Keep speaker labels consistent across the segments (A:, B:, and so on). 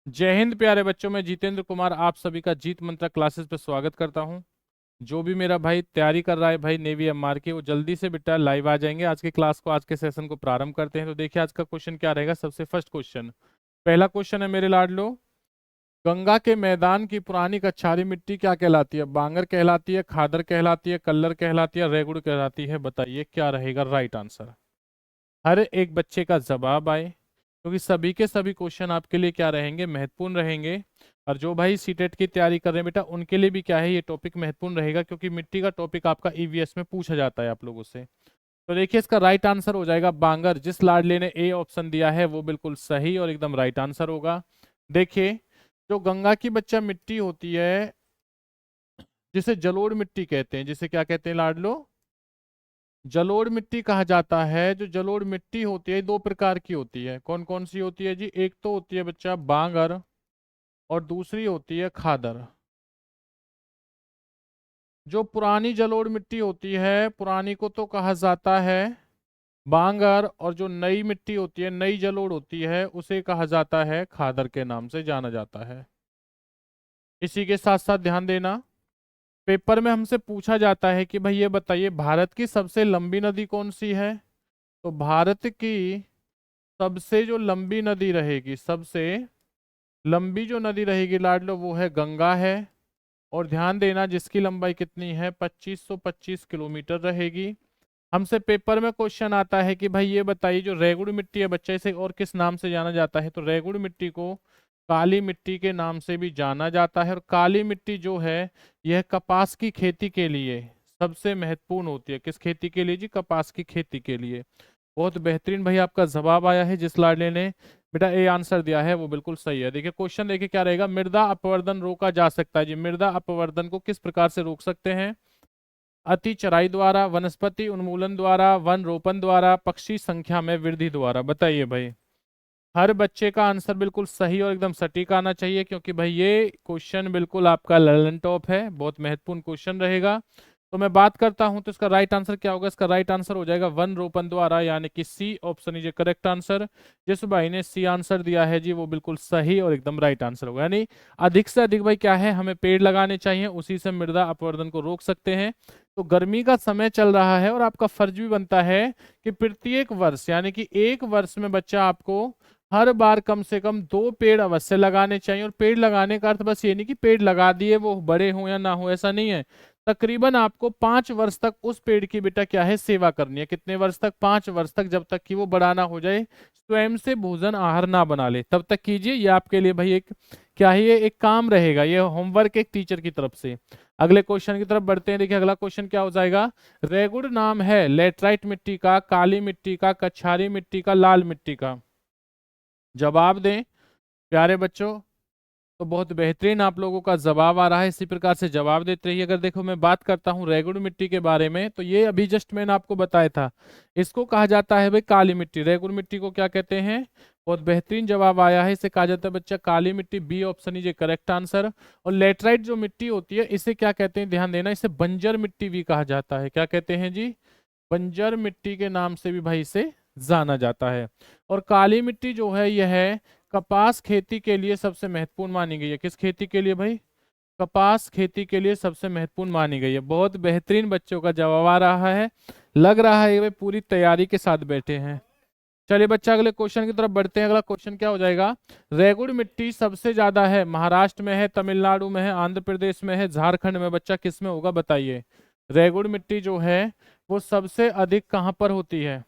A: जय हिंद प्यारे बच्चों, मैं जितेंद्र कुमार आप सभी का जीत मंत्रा क्लासेस पे स्वागत करता हूं। जो भी मेरा भाई तैयारी कर रहा है भाई नेवी एमआर की, वो जल्दी से बेटा लाइव आ जाएंगे। आज की क्लास को, आज के सेशन को प्रारंभ करते हैं। तो देखिए आज का क्वेश्चन क्या रहेगा। सबसे फर्स्ट क्वेश्चन, पहला क्वेश्चन है मेरे लाडलो, गंगा के मैदान की पुरानी कछारी मिट्टी क्या कहलाती है? बांगर कहलाती है, खादर कहलाती है, कल्लर कहलाती है, रेगुड़ कहलाती है? बताइए क्या रहेगा राइट आंसर। हर एक बच्चे का जवाब आए, क्योंकि सभी के सभी क्वेश्चन आपके लिए क्या रहेंगे, महत्वपूर्ण रहेंगे। और जो भाई सीटेट की तैयारी कर रहे हैं बेटा, उनके लिए भी क्या है, ये टॉपिक महत्वपूर्ण रहेगा, क्योंकि मिट्टी का टॉपिक आपका ईवीएस में पूछा जाता है आप लोगों से। तो देखिए इसका राइट आंसर हो जाएगा बांगर। जिस लाडले ने ए ऑप्शन दिया है वो बिल्कुल सही और एकदम राइट आंसर होगा। देखिए, जो गंगा की बच्चा मिट्टी होती है, जिसे जलोढ़ मिट्टी कहते हैं, जिसे क्या कहते हैं लाडलो? जलोढ़ मिट्टी कहा जाता है। जो जलोढ़ मिट्टी होती है दो प्रकार की होती है। कौन कौन सी होती है जी? एक तो होती है बच्चा बांगर, और दूसरी होती है खादर। जो पुरानी जलोढ़ मिट्टी होती है, पुरानी को तो कहा जाता है बांगर, और जो नई मिट्टी होती है, नई जलोढ़ होती है, उसे कहा जाता है खादर के नाम से जाना जाता है। इसी के साथ साथ ध्यान देना, पेपर में हमसे पूछा जाता है कि भाई ये बताइए भारत की सबसे लंबी नदी कौन सी है? तो भारत की सबसे जो लंबी नदी रहेगी, सबसे लंबी जो नदी रहेगी लाडलो, वो है गंगा है। और ध्यान देना, जिसकी लंबाई कितनी है, 2525 किलोमीटर रहेगी। हमसे पेपर में क्वेश्चन आता है कि भाई ये बताइए जो रेगुड़ मिट्टी है बच्चा, इसे और किस नाम से जाना जाता है? तो रेगुड़ मिट्टी को काली मिट्टी के नाम से भी जाना जाता है। और काली मिट्टी जो है, यह कपास की खेती के लिए सबसे महत्वपूर्ण होती है। किस खेती के लिए जी? कपास की खेती के लिए। बहुत बेहतरीन भाई आपका जवाब आया है। जिस लाडले ने बेटा ए आंसर दिया है वो बिल्कुल सही है। देखिए क्वेश्चन देखिए क्या रहेगा, मृदा अपवर्तन रोका जा सकता है जी। मृदा अपवर्तन को किस प्रकार से रोक सकते हैं? अति चराई द्वारा, वनस्पति उन्मूलन द्वारा, वन रोपण द्वारा, पक्षी संख्या में वृद्धि द्वारा? बताइए भाई। हर बच्चे का आंसर बिल्कुल सही और एकदम सटीक आना चाहिए, क्योंकि भाई ये क्वेश्चन बिल्कुल आपका ललन टॉप है, बहुत महत्वपूर्ण क्वेश्चन रहेगा। तो मैं बात करता हूं तो इसका राइट आंसर क्या होगा? इसका राइट आंसर हो जाएगा वन रोपण द्वारा, यानी कि C option is correct answer. जिस भाई ने सी आंसर दिया है जी, वो बिल्कुल सही और एकदम राइट आंसर होगा। यानी अधिक से अधिक भाई क्या है, हमें पेड़ लगाने चाहिए, उसी से मृदा अपवर्तन को रोक सकते हैं। तो गर्मी का समय चल रहा है और आपका फर्ज भी बनता है कि प्रत्येक वर्ष, यानी कि एक वर्ष में बच्चा आपको हर बार कम से कम 2 पेड़ अवश्य लगाने चाहिए। और पेड़ लगाने का अर्थ बस ये नहीं कि पेड़ लगा दिए वो बड़े हो या ना हो, ऐसा नहीं है। तकरीबन आपको 5 वर्ष तक उस पेड़ की बेटा क्या है, सेवा करनी है। कितने वर्ष तक? 5 वर्ष तक, जब तक कि वो बड़ा ना हो जाए, स्वयं से भोजन आहार ना बना ले, तब तक कीजिए। ये आपके लिए भाई एक क्या है, ये एक काम रहेगा, ये होमवर्क एक टीचर की तरफ से। अगले क्वेश्चन की तरफ बढ़ते हैं। देखिए अगला क्वेश्चन क्या हो जाएगा। रेगुड़ नाम है लेटराइट मिट्टी का, काली मिट्टी का, कछारी मिट्टी का, लाल मिट्टी का? जवाब दें प्यारे बच्चों। तो बहुत बेहतरीन आप लोगों का जवाब आ रहा है, इसी प्रकार से जवाब देते रहिए। अगर देखो मैं बात करता हूँ रेगुड़ मिट्टी के बारे में, तो ये अभी जस्ट मैंने आपको बताया था, इसको कहा जाता है भाई काली मिट्टी। रेगुड़ मिट्टी को क्या कहते हैं? बहुत बेहतरीन जवाब आया है, इसे कहा जाता है बच्चा काली मिट्टी। B option is a correct answer. और लेटराइट जो मिट्टी होती है, इसे क्या कहते हैं? ध्यान देना, इसे बंजर मिट्टी भी कहा जाता है। क्या कहते हैं जी? बंजर मिट्टी के नाम से भी भाई इसे जाना जाता है। और काली मिट्टी जो है, यह है कपास खेती के लिए सबसे महत्वपूर्ण मानी गई है। किस खेती के लिए भाई? कपास खेती के लिए सबसे महत्वपूर्ण मानी गई है। बहुत बेहतरीन बच्चों का जवाब आ रहा है, लग रहा है वे पूरी तैयारी के साथ बैठे हैं। चलिए बच्चा अगले क्वेश्चन की तरफ बढ़ते हैं। अगला क्वेश्चन क्या हो जाएगा। रेगुड़ मिट्टी सबसे ज्यादा है महाराष्ट्र में है, तमिलनाडु में है, आंध्र प्रदेश में है, झारखंड में? बच्चा किस में होगा बताइए। रेगुड़ मिट्टी जो है वो सबसे अधिक कहां पर होती है?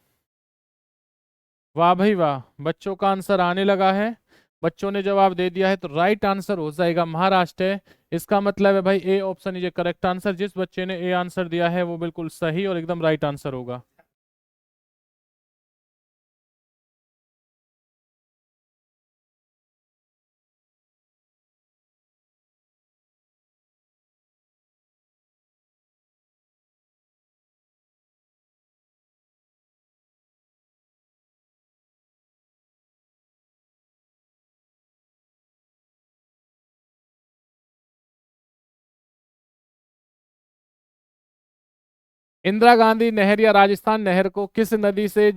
A: वाह भाई वाह, बच्चों का आंसर आने लगा है। बच्चों ने जवाब दे दिया है, तो राइट आंसर हो जाएगा महाराष्ट्र है। इसका मतलब है भाई A option is a correct answer. जिस बच्चे ने ए आंसर दिया है वो बिल्कुल सही और एकदम राइट आंसर होगा। इंदिरा गांधी नहर या राजस्थान नहर को किस नदी से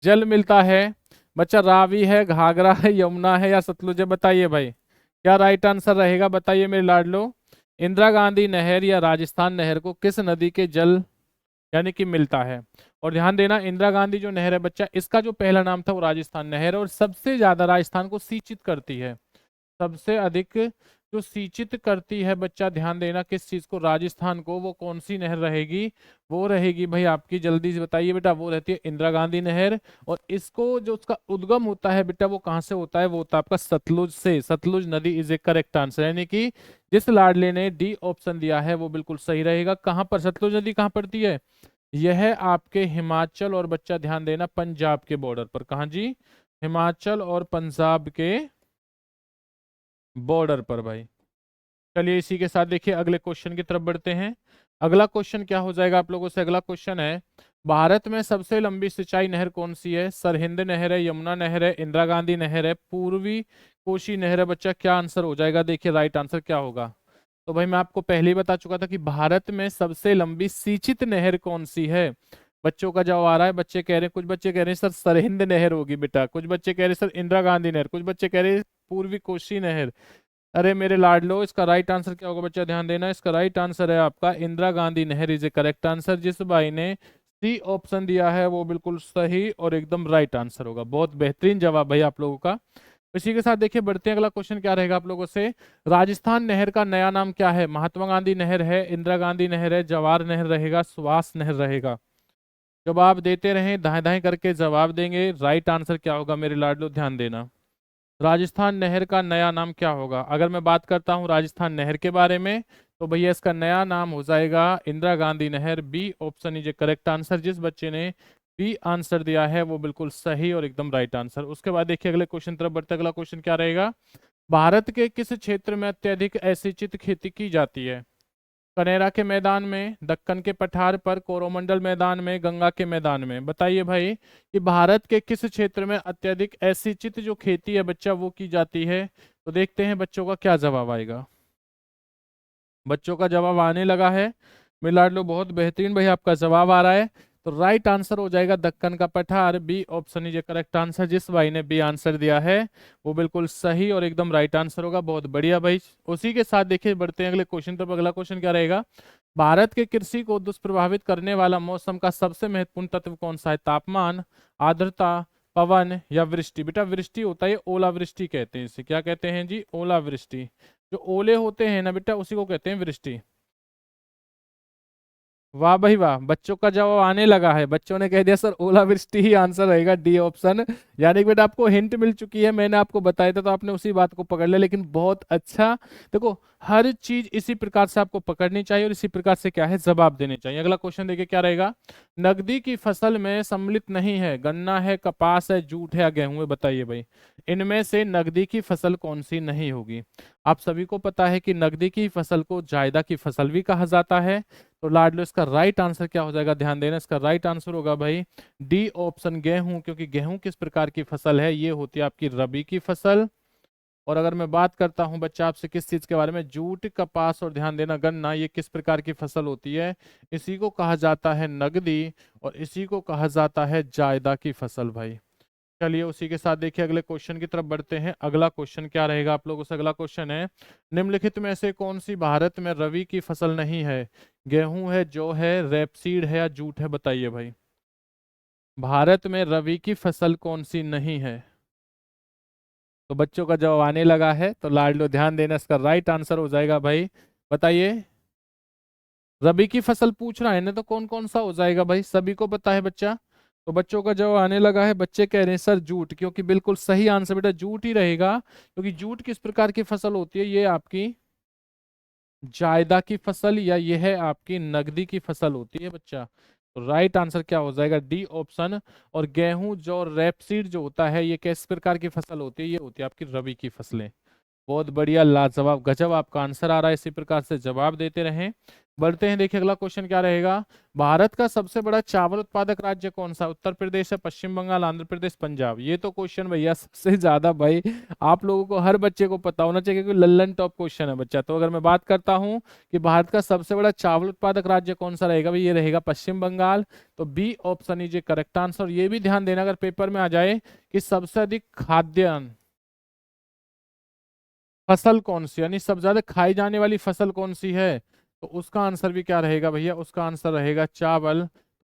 A: जल मिलता है? बच्चा रावी है, घाघरा है, यमुना है या सतलुज है, बताइए भाई क्या राइट आंसर रहेगा, बताइए मेरे लाडलो। इंदिरा गांधी नहर या राजस्थान नहर को किस नदी के जल यानी कि मिलता है? और ध्यान देना, इंदिरा गांधी जो नहर है बच्चा, इसका जो पहला नाम था वो राजस्थान नहर है, और सबसे ज्यादा राजस्थान को सिंचित करती है। सबसे अधिक जो सिंचित करती है बच्चा, ध्यान देना किस चीज को, राजस्थान को, वो कौन सी नहर रहेगी? वो रहेगी भाई आपकी, जल्दी से बताइए बेटा, वो रहती है इंदिरा गांधी नहर। और इसको जो उसका उद्गम होता है बेटा, वो कहाँ से होता है? वो होता है आपका सतलुज से। सतलुज नदी इज ए करेक्ट आंसर, यानी कि जिस लाडले ने डी ऑप्शन दिया है वो बिल्कुल सही रहेगा। कहाँ पर सतलुज नदी कहाँ पड़ती है? यह आपके हिमाचल और बच्चा ध्यान देना पंजाब के बॉर्डर पर। कहाँ जी? हिमाचल और पंजाब के बॉर्डर पर भाई। चलिए इसी के साथ देखिए अगले क्वेश्चन की तरफ बढ़ते हैं। अगला क्वेश्चन क्या हो जाएगा आप लोगों से? अगला क्वेश्चन है, भारत में सबसे लंबी सिंचाई नहर कौन सी है? सरहिंद नहर है, यमुना नहर है, इंदिरा गांधी नहर है, पूर्वी कोशी नहर है? बच्चा क्या आंसर हो जाएगा? देखिए राइट आंसर क्या होगा। तो भाई मैं आपको पहले ही बता चुका था कि भारत में सबसे लंबी सिंचित नहर कौन सी है। बच्चों का जवाब आ रहा है, बच्चे कह रहे हैं, कुछ बच्चे कह रहे हैं सर सरहिंद नहर होगी बेटा, कुछ बच्चे कह रहे हैं सर इंदिरा गांधी नहर, कुछ बच्चे कह रहे हैं पूर्वी कोशी नहर। अरे मेरे लाडलो, इसका राइट आंसर क्या होगा बच्चा? ध्यान देना, इसका राइट आंसर है आपका इंदिरा गांधी नहर इज ए करेक्ट आंसर। जिस भाई ने सी ऑप्शन दिया है वो बिल्कुल सही और एकदम राइट आंसर होगा। बहुत बेहतरीन जवाब भाई आप लोगों का। इसी के साथ देखिए बढ़ते हैं, अगला क्वेश्चन क्या रहेगा आप लोगों से। राजस्थान नहर का नया नाम क्या है? महात्मा गांधी नहर है, इंदिरा गांधी नहर है, जवाहर नहर रहेगा, सुभाष नहर रहेगा? जवाब देते रहें, दाएं दाएं करके जवाब देंगे। राइट आंसर क्या होगा मेरे लाडलो? ध्यान देना, राजस्थान नहर का नया नाम क्या होगा? अगर मैं बात करता हूं राजस्थान नहर के बारे में, तो भैया इसका नया नाम हो जाएगा इंदिरा गांधी नहर। B option is a correct answer. जिस बच्चे ने बी आंसर दिया है वो बिल्कुल सही और एकदम राइट आंसर। उसके बाद देखिए अगले क्वेश्चन तरफ बढ़ते, अगला क्वेश्चन क्या रहेगा। भारत के किस क्षेत्र में अत्यधिक एसिचित खेती की जाती है? कनेरा के मैदान में, दक्कन के पठार पर, कोरोमंडल मैदान में, गंगा के मैदान में? बताइए भाई कि भारत के किस क्षेत्र में अत्यधिक एसिचित जो खेती है बच्चा वो की जाती है? तो देखते हैं बच्चों का क्या जवाब आएगा। बच्चों का जवाब आने लगा है। मिलाड लो, बहुत बेहतरीन भाई आपका जवाब आ रहा है। तो राइट आंसर हो जाएगा दक्कन का पठार। B option is correct answer. जिस भाई ने बी आंसर दिया है वो बिल्कुल सही और एकदम राइट आंसर होगा। बहुत बढ़िया भाई। उसी के साथ देखिए बढ़ते हैं अगले क्वेश्चन पर। अगला क्वेश्चन क्या रहेगा। भारत के कृषि को दुष्प्रभावित करने वाला मौसम का सबसे महत्वपूर्ण तत्व कौन सा है? तापमान, आर्द्रता, पवन या वृष्टि? बेटा वृष्टि होता है, ओलावृष्टि कहते हैं इसे। क्या कहते हैं जी? ओलावृष्टि। जो ओले होते हैं ना बेटा, उसी को कहते हैं वृष्टि। वाह भाई वाह, बच्चों का जवाब आने लगा है। बच्चों ने कह दिया सर ओलावृष्टि ही आंसर रहेगा, डी ऑप्शन। यानी कि बेटा आपको हिंट मिल चुकी है, मैंने आपको बताया था तो आपने उसी बात को पकड़ लिया। लेकिन बहुत अच्छा, देखो हर चीज इसी प्रकार से आपको पकड़नी चाहिए और इसी प्रकार से क्या है जवाब देने चाहिए। अगला क्वेश्चन देखिए क्या रहेगा। नकदी की फसल में सम्मिलित नहीं है, गन्ना है, कपास है, जूट है या गेहूं है? बताइए भाई इनमें से नकदी की फसल कौन सी नहीं होगी? आप सभी को पता है कि नकदी की फसल को जायदा की फसल भी कहा जाता है। तो लाडलो इसका राइट आंसर क्या हो जाएगा? ध्यान देना, इसका राइट आंसर होगा भाई डी ऑप्शन गेहूं। क्योंकि गेहूं किस प्रकार की फसल है? ये होती है आपकी रबी की फसल। और अगर मैं बात करता हूं बच्चा आपसे किस चीज के बारे में, जूट, कपास और ध्यान देना गन्ना, ये किस प्रकार की फसल होती है? इसी को कहा जाता है नगदी और इसी को कहा जाता है जायदा की फसल भाई। चलिए उसी के साथ देखिए अगले क्वेश्चन की तरफ बढ़ते हैं। अगला क्वेश्चन क्या रहेगा आप लोगों से? अगला क्वेश्चन है, निम्नलिखित में से कौन सी भारत में रबी की फसल नहीं है? गेहूं है, जौ है, रेपसीड है या जूट है? बताइए भाई भारत में रबी की फसल कौन सी नहीं है? तो बच्चों का जवाब आने लगा है, तो लाडलो ध्यान देना, इसका राइट आंसर हो जाएगा भाई, बताइए। रबी की फसल पूछ रहा है ना, तो कौन कौन सा हो जाएगा भाई? सभी को पता है बच्चा। तो बच्चों का जवाब आने लगा है, बच्चे कह रहे हैं सर जूट, क्योंकि बिल्कुल सही आंसर बेटा जूट ही रहेगा। क्योंकि जूट किस प्रकार की फसल होती है? ये आपकी जायदा की फसल या ये है आपकी नगदी की फसल होती है बच्चा। तो राइट आंसर क्या हो जाएगा? D option. और गेहूं जो रेपसीड जो होता है ये किस प्रकार की फसल होती है? ये होती है आपकी रबी की फसलें। बहुत बढ़िया, लाजवाब, गजब आपका आंसर आ रहा है। इसी प्रकार से जवाब देते रहें। बढ़ते हैं, देखिए अगला क्वेश्चन क्या रहेगा। भारत का सबसे बड़ा चावल उत्पादक राज्य कौन सा? उत्तर प्रदेश है, पश्चिम बंगाल, आंध्र प्रदेश, पंजाब? ये तो क्वेश्चन भैया सबसे ज्यादा भाई आप लोगों को, हर बच्चे को पता होना चाहिए, क्योंकि लल्लन टॉप क्वेश्चन है बच्चा। तो अगर मैं बात करता हूं कि भारत का सबसे बड़ा चावल उत्पादक राज्य कौन सा रहेगा भाई, ये रहेगा पश्चिम बंगाल। तो B option is correct answer. ये भी ध्यान देना अगर पेपर में आ जाए कि सबसे अधिक खाद्यान्न फसल कौन सी, यानी सबसे ज्यादा खाई जाने वाली फसल कौन सी है, तो उसका आंसर भी क्या रहेगा भैया, उसका आंसर रहेगा चावल।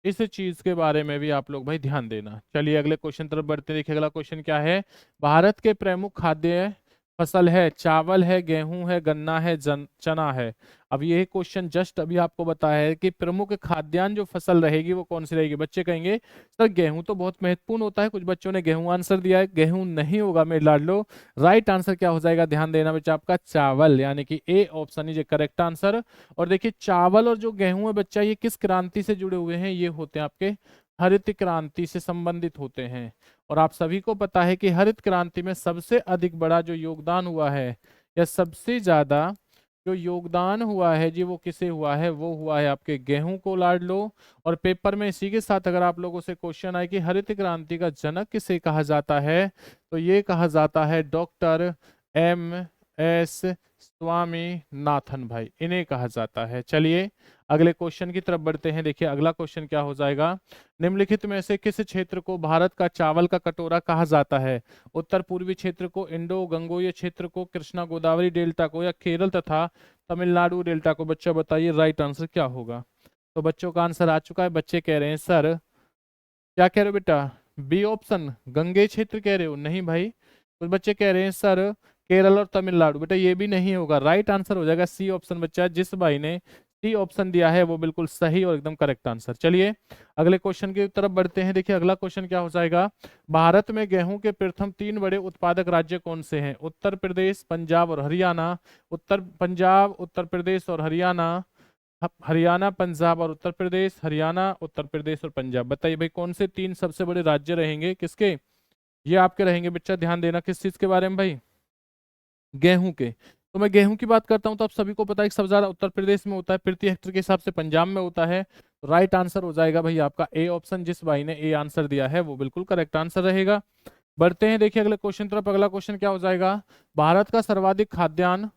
A: इस चीज के बारे में भी आप लोग भाई ध्यान देना। चलिए अगले क्वेश्चन तरफ बढ़ते हैं। देखिए अगला क्वेश्चन क्या है। भारत के प्रमुख खाद्य फसल है, चावल है, गेहूं है, गन्ना है, चना है। अब ये क्वेश्चन जस्ट अभी आपको बताया है कि प्रमुख खाद्यान्न जो फसल रहेगी वो कौन सी रहेगी। बच्चे कहेंगे सर गेहूं तो बहुत महत्वपूर्ण होता है, कुछ बच्चों ने गेहूं आंसर दिया है। गेहूं नहीं होगा मेरे लाडलो, राइट आंसर क्या हो जाएगा, ध्यान देना बच्चा, आपका चावल, यानी कि A option is correct answer. और देखिए चावल और जो गेहूं है बच्चा, ये किस क्रांति से जुड़े हुए हैं, ये होते हैं आपके हरित क्रांति से संबंधित होते हैं। और आप सभी को पता है कि हरित क्रांति में सबसे अधिक बड़ा जो योगदान हुआ है, या सबसे ज्यादा जो योगदान हुआ है जी, वो किसे हुआ है, वो हुआ है आपके गेहूं को लाड लो। और पेपर में इसी के साथ अगर आप लोगों से क्वेश्चन आए कि हरित क्रांति का जनक किसे कहा जाता है, तो ये कहा जाता है डॉक्टर एम एस स्वामीनाथन भाई, इन्हें कहा जाता है। चलिए अगले क्वेश्चन की तरफ बढ़ते हैं। देखिए अगला क्वेश्चन क्या हो जाएगा। निम्नलिखित में से किस क्षेत्र को भारत का चावल का कटोरा कहा जाता है? उत्तर पूर्वी क्षेत्र को, इंडो गंगोय क्षेत्र को, कृष्णा गोदावरी डेल्टा को, या केरल तथा तमिलनाडु डेल्टा को? बच्चा बताइए राइट आंसर क्या होगा। तो बच्चों का आंसर आ चुका है। बच्चे कह रहे हैं सर, क्या कह रहे हो बेटा, बी ऑप्शन गंगे क्षेत्र कह रहे हो? नहीं भाई, कुछ बच्चे कह रहे हैं सर केरल और तमिलनाडु। बेटा ये भी नहीं होगा, राइट आंसर हो जाएगा सी ऑप्शन। बच्चा जिस भाई ने सी ऑप्शन दिया है वो बिल्कुल सही और एकदम करेक्ट आंसर। चलिए अगले क्वेश्चन की तरफ बढ़ते हैं। देखिए अगला क्वेश्चन क्या हो जाएगा। भारत में गेहूं के प्रथम 3 बड़े उत्पादक राज्य कौन से हैं? उत्तर प्रदेश, पंजाब और हरियाणा। पंजाब, उत्तर प्रदेश और हरियाणा। हरियाणा, पंजाब और उत्तर प्रदेश, हरियाणा, उत्तर प्रदेश और पंजाब। बताइए भाई कौन से 3 सबसे बड़े राज्य रहेंगे, किसके? ये आपके रहेंगे बच्चा, ध्यान देना किस चीज के बारे में भाई, गेहूं के। तो मैं गेहूं की बात करता हूं तो आप सभी को पता है कि सबसे ज्यादा उत्तर प्रदेश में होता है, प्रति हेक्टेयर के हिसाब से पंजाब में होता है। राइट आंसर हो जाएगा भाई आपका ए ऑप्शन। जिस भाई ने ए आंसर दिया है वो बिल्कुल करेक्ट आंसर रहेगा। बढ़ते हैं देखिए अगले क्वेश्चन तरफ। अगला क्वेश्चन क्या हो जाएगा। भारत का सर्वाधिक खाद्यान्न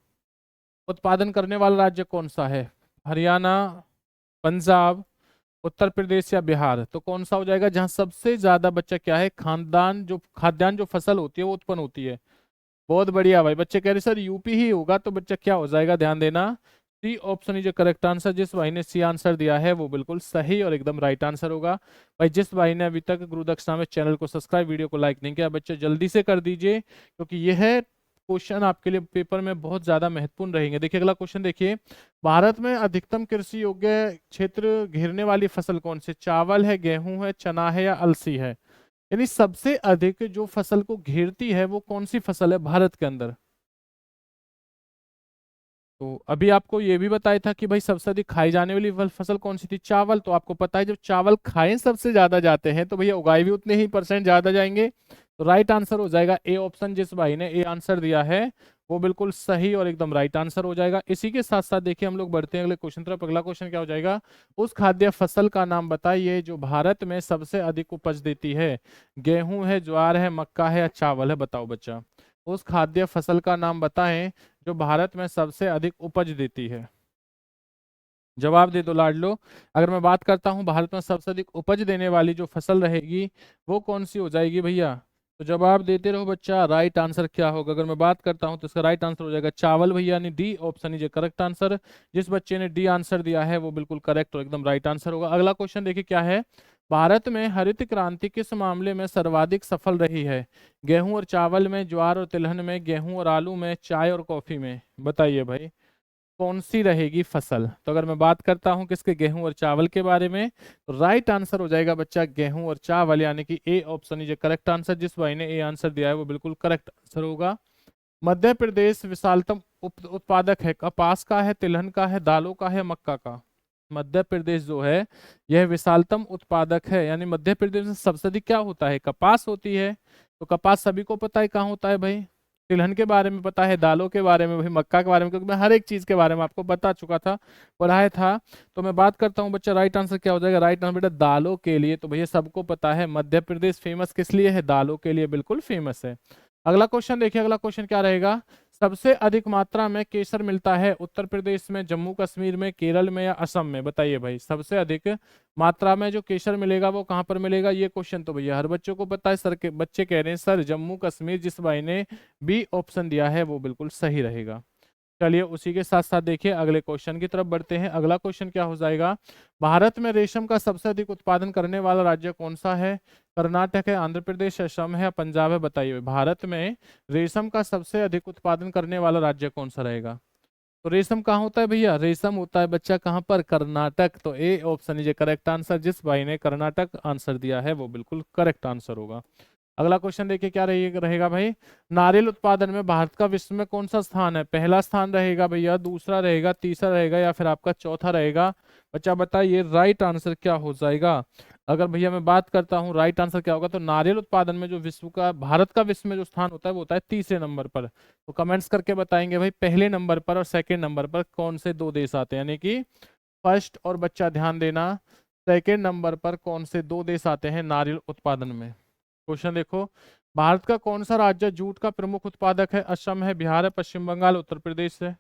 A: उत्पादन करने वाला राज्य कौन सा है? हरियाणा, पंजाब, उत्तर प्रदेश या बिहार? तो कौन सा हो जाएगा जहां सबसे ज्यादा बच्चा क्या है, खाद्यान्न जो फसल होती है वो उत्पन्न होती है? बहुत बढ़िया भाई, बच्चे कह रहे सर यूपी ही होगा, तो बच्चा क्या हो जाएगा, ध्यान देना, सी ऑप्शन ही जो करेक्ट आंसर। जिस भाई ने सी आंसर दिया है वो बिल्कुल सही और एकदम राइट आंसर होगा। भाई जिस भाई ने अभी तक गुरु दक्षिणा में चैनल को सब्सक्राइब, वीडियो को लाइक नहीं किया, बच्चे जल्दी से कर दीजिए, क्योंकि यह क्वेश्चन आपके लिए पेपर में बहुत ज्यादा महत्वपूर्ण रहेंगे। देखिए अगला क्वेश्चन देखिए। भारत में अधिकतम कृषि योग्य क्षेत्र घेरने वाली फसल कौन सी? चावल है, गेहूं है, चना है, या अलसी है? यानी सबसे अधिक जो फसल को घेरती है वो कौन सी फसल है भारत के अंदर? तो अभी आपको ये भी बताया था कि भाई सबसे अधिक खाई जाने वाली फसल कौन सी थी, चावल। तो आपको पता है जब चावल खाए सबसे ज्यादा जाते हैं तो भैया उगाए भी उतने ही परसेंट ज्यादा जाएंगे। तो राइट आंसर हो जाएगा ए ऑप्शन। जिस भाई ने ए आंसर दिया है वो बिल्कुल सही और एकदम राइट आंसर हो जाएगा। इसी के साथ साथ देखिए हम लोग बढ़ते हैं अगले क्वेश्चन तरफ। अगला क्वेश्चन क्या हो जाएगा। उस खाद्य फसल का नाम बताइए जो भारत में सबसे अधिक उपज देती है। गेहूं है, ज्वार है, मक्का है, या चावल है? बताओ बच्चा, उस खाद्य फसल का नाम बताएं जो भारत में सबसे अधिक उपज देती है। जवाब दे दो लाडलो। अगर मैं बात करता हूं भारत में सबसे अधिक उपज देने वाली जो फसल रहेगी वो कौन सी हो जाएगी भैया? तो जवाब देते रहो बच्चा, राइट आंसर क्या होगा। अगर मैं बात करता हूं तो इसका राइट आंसर हो जाएगा चावल भैया, यानी D option is correct answer. जिस बच्चे ने डी आंसर दिया है वो बिल्कुल करेक्ट और एकदम राइट आंसर होगा। अगला क्वेश्चन देखिए क्या है। भारत में हरित क्रांति किस मामले में सर्वाधिक सफल रही है? गेहूं और चावल में, ज्वार और तिलहन में, गेहूं और आलू में, चाय और कॉफी में? बताइए भाई कौन सी रहेगी फसल। तो अगर मैं बात करता हूं किसके, गेहूं और चावल के बारे में, तो राइट आंसर हो जाएगा बच्चा गेहूं और चावल, यानी कि A option is correct answer. जिस भाई ने ए आंसर दिया है वो बिल्कुल करेक्ट आंसर होगा। मध्य प्रदेश विशालतम उत्पादक है, कपास का है, तिलहन का है, दालों का है, मक्का का? मध्य प्रदेश जो है यह विशालतम उत्पादक है, यानी मध्य प्रदेश में सबसे अधिक क्या होता है, कपास होती है। तो कपास सभी को पता है कहाँ होता है भाई, तिलहन के बारे में पता है, दालों के बारे में, भाई मक्का के बारे में, क्योंकि मैं हर एक चीज के बारे में आपको बता चुका था, पढ़ाया था। तो मैं बात करता हूँ बच्चा, राइट आंसर क्या हो जाएगा? राइट आंसर बेटा दालों के लिए। तो भैया सबको पता है मध्य प्रदेश फेमस किस लिए है? दालों के लिए बिल्कुल फेमस है। अगला क्वेश्चन देखिए, अगला क्वेश्चन क्या रहेगा? सबसे अधिक मात्रा में केसर मिलता है उत्तर प्रदेश में, जम्मू कश्मीर में, केरल में या असम में? बताइए भाई, सबसे अधिक मात्रा में जो केसर मिलेगा वो कहाँ पर मिलेगा? ये क्वेश्चन तो भैया हर बच्चों को पता है। सर के बच्चे कह रहे हैं सर जम्मू कश्मीर, जिस भाई ने बी ऑप्शन दिया है वो बिल्कुल सही रहेगा। चलिए उसी के साथ साथ देखिए अगले क्वेश्चन की तरफ बढ़ते हैं। अगला क्वेश्चन क्या हो जाएगा? भारत में रेशम का सबसे अधिक उत्पादन करने वाला राज्य कौन सा है? कर्नाटक है, आंध्र प्रदेश है, असम है, पंजाब है? बताइए भारत में रेशम का सबसे अधिक उत्पादन करने वाला राज्य कौन सा रहेगा? तो रेशम कहाँ होता है भैया? रेशम होता है बच्चा कहाँ पर? कर्नाटक। तो A option is correct answer. जिस भाई ने कर्नाटक आंसर दिया है वो बिल्कुल करेक्ट आंसर होगा। अगला क्वेश्चन देखिए क्या रहेगा भाई? नारियल उत्पादन में भारत का विश्व में कौन सा स्थान है? पहला स्थान रहेगा भैया, दूसरा रहेगा, तीसरा रहेगा या फिर आपका चौथा रहेगा? बच्चा बताइए राइट आंसर क्या हो जाएगा? अगर भैया मैं बात करता हूँ राइट आंसर क्या होगा, तो नारियल उत्पादन में जो विश्व का, भारत का विश्व में जो स्थान होता है वो होता है तीसरे नंबर पर। तो कमेंट्स करके बताएंगे भाई पहले नंबर पर और सेकेंड नंबर पर कौन से दो देश आते हैं, यानी कि फर्स्ट और बच्चा ध्यान देना, सेकेंड नंबर पर कौन से दो देश आते हैं नारियल उत्पादन में। क्वेश्चन देखो, भारत का कौन सा राज्य जूट का प्रमुख उत्पादक है? असम है, बिहार है, पश्चिम बंगाल, उत्तर प्रदेश है?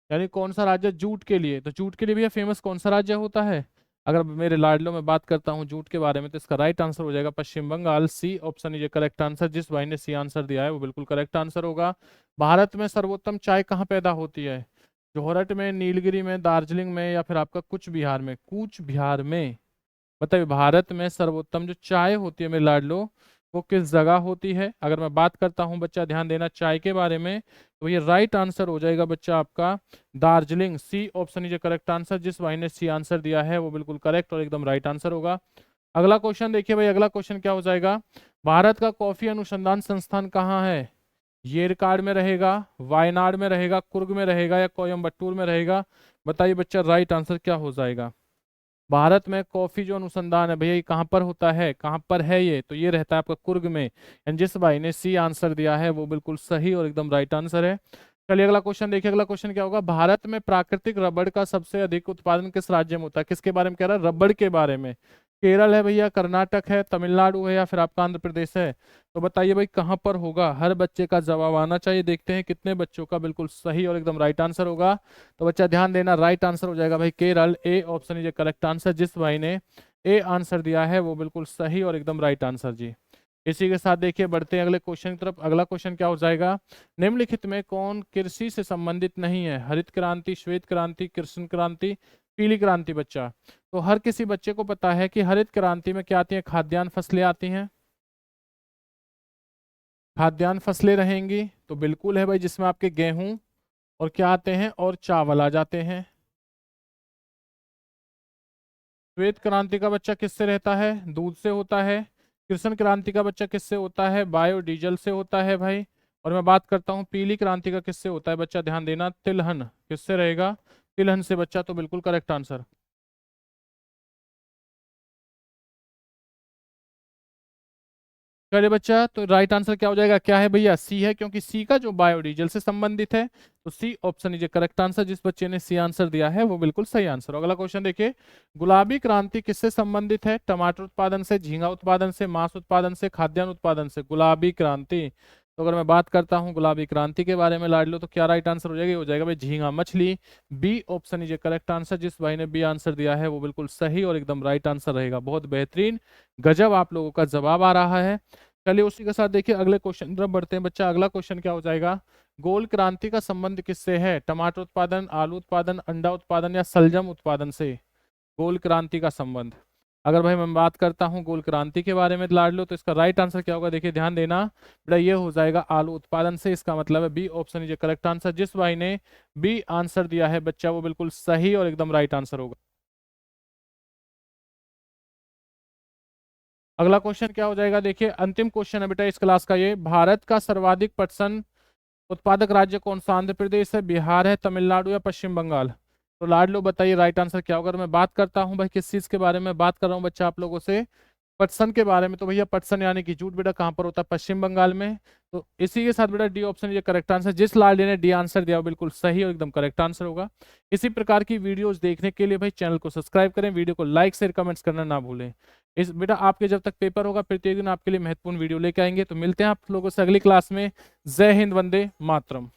A: यानी कौन सा राज्य जूट के लिए, तो जूट के लिए भैया फेमस कौन सा राज्य होता है? अगर मेरे लाडलो में बात करता हूँ जूट के बारे में, तो इसका राइट आंसर हो जाएगा पश्चिम बंगाल। सी ऑप्शन ये करेक्ट आंसर। जिस भाई ने सी आंसर दिया है वो बिल्कुल करेक्ट आंसर होगा। भारत में सर्वोत्तम चाय कहाँ पैदा होती है? जोहरट में, नीलगिरी में, दार्जिलिंग में या फिर आपका कूच बिहार में? कूच बिहार में। बताइए भारत में सर्वोत्तम जो चाय होती है मेरे लाडलो, वो किस जगह होती है? अगर मैं बात करता हूं बच्चा ध्यान देना चाय के बारे में, तो ये राइट आंसर हो जाएगा बच्चा आपका Darjeeling. C option is correct answer. जिस भाई ने सी आंसर दिया है वो बिल्कुल करेक्ट और एकदम राइट आंसर होगा। अगला क्वेश्चन देखिए भाई, अगला क्वेश्चन क्या हो जाएगा? भारत का कॉफी अनुसंधान संस्थान कहाँ है? येरकाड में रहेगा, वायनाड में रहेगा, कुर्ग में रहेगा या कोयम्बटूर में रहेगा? बताइए बच्चा राइट आंसर क्या हो जाएगा? भारत में कॉफी जो अनुसंधान है भैया ये कहाँ पर होता है, कहाँ पर है ये? तो ये रहता है आपका कुर्ग में। एंड जिस भाई ने सी आंसर दिया है वो बिल्कुल सही और एकदम राइट आंसर है। चलिए अगला क्वेश्चन देखिए, अगला क्वेश्चन क्या होगा? भारत में प्राकृतिक रबड़ का सबसे अधिक उत्पादन किस राज्य में होता है? किसके बारे में कह रहा है? रबड़ के बारे में। केरल है भैया, कर्नाटक है, तमिलनाडु है या फिर आपका आंध्र प्रदेश है? तो बताइए भाई कहाँ पर होगा? हर बच्चे का जवाब आना चाहिए। देखते हैं कितने बच्चों का बिल्कुल सही और एकदम राइट आंसर होगा। तो बच्चा ध्यान देना, राइट आंसर हो जाएगा भाई Kerala. A option is correct answer. जिस भाई ने ए आंसर दिया है वो बिल्कुल सही और एकदम राइट आंसर जी। इसी के साथ देखिए बढ़ते हैं अगले क्वेश्चन की तरफ। अगला क्वेश्चन क्या हो जाएगा? निम्नलिखित में कौन कृषि से संबंधित नहीं है? हरित क्रांति, श्वेत क्रांति, कृष्ण क्रांति, पीली क्रांति? बच्चा तो हर किसी बच्चे को पता है कि हरित क्रांति में क्या आती है? खाद्यान्न फसलें आती हैं। खाद्यान्न फसलें रहेंगी तो बिल्कुल है भाई, जिसमें आपके गेहूं और क्या आते हैं और चावल आ जाते हैं। श्वेत क्रांति का बच्चा किससे रहता है? दूध से होता है। कृष्ण क्रांति का बच्चा किससे होता है? बायोडीजल से होता है भाई। और मैं बात करता हूँ पीली क्रांति का किससे होता है? बच्चा ध्यान देना, तिलहन। किससे रहेगा? तिलहन से बच्चा। तो बिल्कुल करेक्ट आंसर। चलिए बच्चा, तो राइट आंसर क्या हो जाएगा? क्या है भैया? सी है, क्योंकि सी का जो बायोडीजल से संबंधित है। तो C option is correct answer. जिस बच्चे ने सी आंसर दिया है वो बिल्कुल सही आंसर। अगला क्वेश्चन देखिए, गुलाबी क्रांति किससे संबंधित है? टमाटर उत्पादन से, झींगा उत्पादन से, मांस उत्पादन से, खाद्यान्न उत्पादन से? गुलाबी क्रांति। तो अगर मैं बात करता हूँ गुलाबी क्रांति के बारे में लाड लो, तो क्या राइट आंसर हो जाएगा? हो जाएगा भाई झींगा मछली। B option is correct answer. जिस भाई ने बी आंसर दिया है वो बिल्कुल सही और एकदम राइट आंसर रहेगा। बहुत बेहतरीन, गजब आप लोगों का जवाब आ रहा है। चलिए उसी के साथ देखिए अगले क्वेश्चन तरफ बढ़ते हैं बच्चा। अगला क्वेश्चन क्या हो जाएगा? गोल क्रांति का संबंध किससे है? टमाटर उत्पादन, आलू उत्पादन, अंडा उत्पादन या सलजम उत्पादन से? गोल क्रांति का संबंध। अगर भाई मैं बात करता हूँ गोल क्रांति के बारे में लाड लो, तो इसका राइट आंसर क्या होगा? देखिए ध्यान देना बेटा, ये हो जाएगा आलू उत्पादन से। इसका मतलब है B option is correct answer. जिस भाई ने बी आंसर दिया है बच्चा वो बिल्कुल सही और एकदम राइट आंसर होगा। अगला क्वेश्चन क्या हो जाएगा? देखिए अंतिम क्वेश्चन है बेटा इस क्लास का ये। भारत का सर्वाधिक पटसन उत्पादक राज्य कौन सा? आंध्र प्रदेश है, बिहार है, तमिलनाडु या पश्चिम बंगाल? तो लाड लो बताइए राइट आंसर क्या होगा? अगर मैं बात करता हूँ भाई किस चीज के बारे में बात कर रहा हूँ बच्चा आप लोगों से, पटसन के बारे में, तो भैया पटसन यानी कि जूट बेटा कहाँ पर होता है? पश्चिम बंगाल में। तो इसी के साथ बेटा डी ऑप्शन ये करेक्ट आंसर, जिस लाडली ने डी आंसर दिया बिल्कुल सही और एकदम करेक्ट आंसर होगा। इसी प्रकार की वीडियोस देखने के लिए भाई चैनल को सब्सक्राइब करें, वीडियो को लाइक शेयर कमेंट्स करना ना भूलें। इस बेटा आपके जब तक पेपर होगा प्रत्येक दिन आपके लिए महत्वपूर्ण वीडियो लेके आएंगे। तो मिलते हैं आप लोगों से अगली क्लास में। जय हिंद, वंदे मातरम।